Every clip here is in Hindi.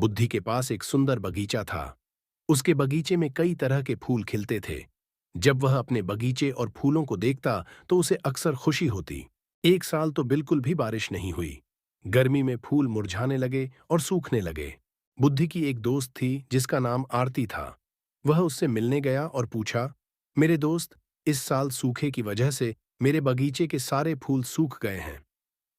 बुद्धि के पास एक सुंदर बगीचा था। उसके बगीचे में कई तरह के फूल खिलते थे। जब वह अपने बगीचे और फूलों को देखता तो उसे अक्सर खुशी होती। एक साल तो बिल्कुल भी बारिश नहीं हुई। गर्मी में फूल मुरझाने लगे और सूखने लगे। बुद्धि की एक दोस्त थी जिसका नाम आरती था। वह उससे मिलने गया और पूछा, मेरे दोस्त, इस साल सूखे की वजह से मेरे बगीचे के सारे फूल सूख गए हैं।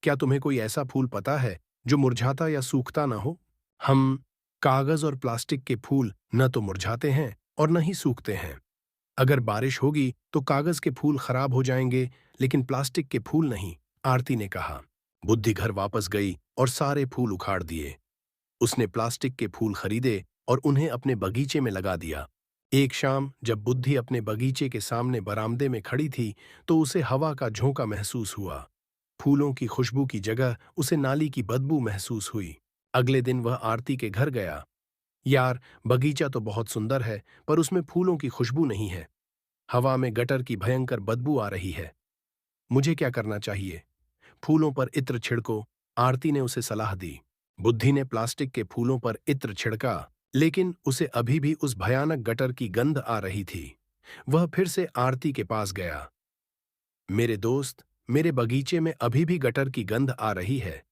क्या तुम्हें कोई ऐसा फूल पता है जो मुरझाता या सूखता ना हो? हम कागज और प्लास्टिक के फूल न तो मुरझाते हैं और न ही सूखते हैं। अगर बारिश होगी तो कागज के फूल खराब हो जाएंगे, लेकिन प्लास्टिक के फूल नहीं, आरती ने कहा। बुद्धि घर वापस गई और सारे फूल उखाड़ दिए। उसने प्लास्टिक के फूल खरीदे और उन्हें अपने बगीचे में लगा दिया। एक शाम जब बुद्धि अपने बगीचे के सामने बरामदे में खड़ी थी तो उसे हवा का झोंका महसूस हुआ। फूलों की खुशबू की जगह उसे नाली की बदबू महसूस हुई। अगले दिन वह आरती के घर गया। यार, बगीचा तो बहुत सुंदर है, पर उसमें फूलों की खुशबू नहीं है। हवा में गटर की भयंकर बदबू आ रही है। मुझे क्या करना चाहिए? फूलों पर इत्र छिड़को, आरती ने उसे सलाह दी। बुद्धि ने प्लास्टिक के फूलों पर इत्र छिड़का, लेकिन उसे अभी भी उस भयानक गटर की गंध आ रही थी। वह फिर से आरती के पास गया। मेरे दोस्त, मेरे बगीचे में अभी भी गटर की गंध आ रही है।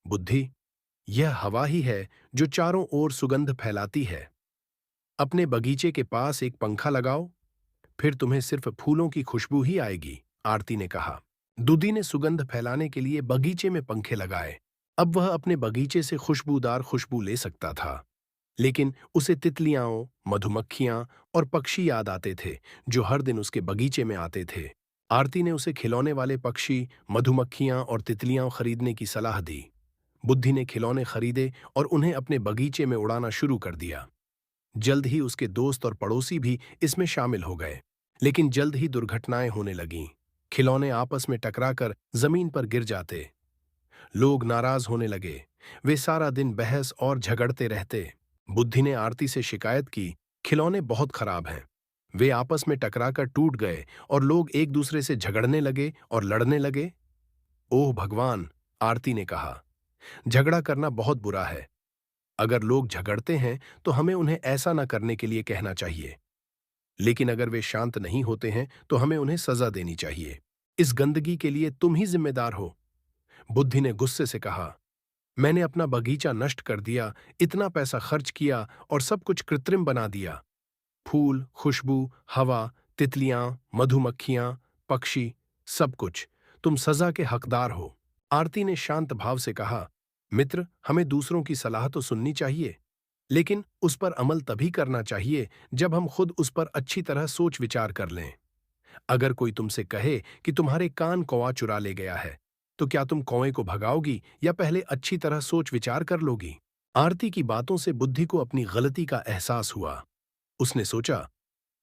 बुद्धि, यह हवा ही है जो चारों ओर सुगंध फैलाती है। अपने बगीचे के पास एक पंखा लगाओ, फिर तुम्हें सिर्फ फूलों की खुशबू ही आएगी, आरती ने कहा। दुधी ने सुगंध फैलाने के लिए बगीचे में पंखे लगाए। अब वह अपने बगीचे से खुशबूदार खुशबू ले सकता था, लेकिन उसे तितलियां, मधुमक्खियां और पक्षी याद आते थे जो हर दिन उसके बगीचे में आते थे। आरती ने उसे खिलौने वाले पक्षी, मधुमक्खियां और तितलियां खरीदने की सलाह दी। बुद्धि ने खिलौने खरीदे और उन्हें अपने बगीचे में उड़ाना शुरू कर दिया। जल्द ही उसके दोस्त और पड़ोसी भी इसमें शामिल हो गए, लेकिन जल्द ही दुर्घटनाएं होने लगीं। खिलौने आपस में टकराकर जमीन पर गिर जाते। लोग नाराज होने लगे। वे सारा दिन बहस और झगड़ते रहते। बुद्धि ने आरती से शिकायत की, खिलौने बहुत खराब हैं। वे आपस में टकराकर टूट गए और लोग एक दूसरे से झगड़ने लगे और लड़ने लगे। ओह भगवान, आरती ने कहा, झगड़ा करना बहुत बुरा है। अगर लोग झगड़ते हैं तो हमें उन्हें ऐसा न करने के लिए कहना चाहिए, लेकिन अगर वे शांत नहीं होते हैं तो हमें उन्हें सजा देनी चाहिए। इस गंदगी के लिए तुम ही जिम्मेदार हो। बुद्धि ने गुस्से से कहा, मैंने अपना बगीचा नष्ट कर दिया, इतना पैसा खर्च किया और सब कुछ कृत्रिम बना दिया। फूल, खुशबू, हवा, तितलियां, मधुमक्खियां, पक्षी, सब कुछ। तुम सजा के हकदार हो। आरती ने शांत भाव से कहा, मित्र, हमें दूसरों की सलाह तो सुननी चाहिए, लेकिन उस पर अमल तभी करना चाहिए जब हम खुद उस पर अच्छी तरह सोच विचार कर लें। अगर कोई तुमसे कहे कि तुम्हारे कान कौवा चुरा ले गया है, तो क्या तुम कौवे को भगाओगी या पहले अच्छी तरह सोच विचार कर लोगी? आरती की बातों से बुद्धि को अपनी गलती का एहसास हुआ। उसने सोचा,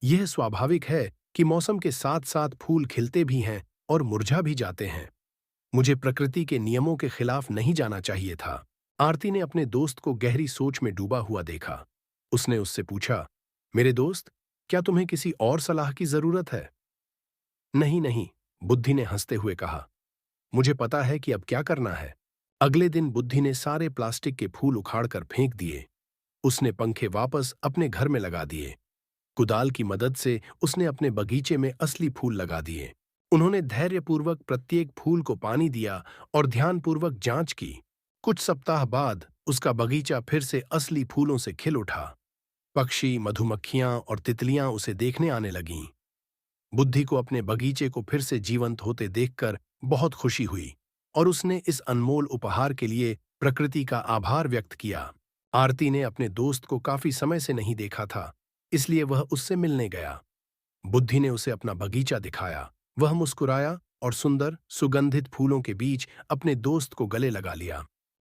यह स्वाभाविक है कि मौसम के साथ साथ फूल खिलते भी हैं और मुरझा भी जाते हैं। मुझे प्रकृति के नियमों के खिलाफ नहीं जाना चाहिए था। आरती ने अपने दोस्त को गहरी सोच में डूबा हुआ देखा। उसने उससे पूछा, मेरे दोस्त, क्या तुम्हें किसी और सलाह की जरूरत है? नहीं नहीं, बुद्धि ने हंसते हुए कहा, मुझे पता है कि अब क्या करना है। अगले दिन बुद्धि ने सारे प्लास्टिक के फूल उखाड़कर फेंक दिए। उसने पंखे वापस अपने घर में लगा दिए। कुदाल की मदद से उसने अपने बगीचे में असली फूल लगा दिए। उन्होंने धैर्यपूर्वक प्रत्येक फूल को पानी दिया और ध्यानपूर्वक जांच की। कुछ सप्ताह बाद उसका बगीचा फिर से असली फूलों से खिल उठा। पक्षी, मधुमक्खियां और तितलियां उसे देखने आने लगीं। बुद्धि को अपने बगीचे को फिर से जीवंत होते देखकर बहुत खुशी हुई और उसने इस अनमोल उपहार के लिए प्रकृति का आभार व्यक्त किया। आरती ने अपने दोस्त को काफी समय से नहीं देखा था, इसलिए वह उससे मिलने गया। बुद्धि ने उसे अपना बगीचा दिखाया। वह मुस्कुराया और सुंदर, सुगंधित फूलों के बीच अपने दोस्त को गले लगा लिया।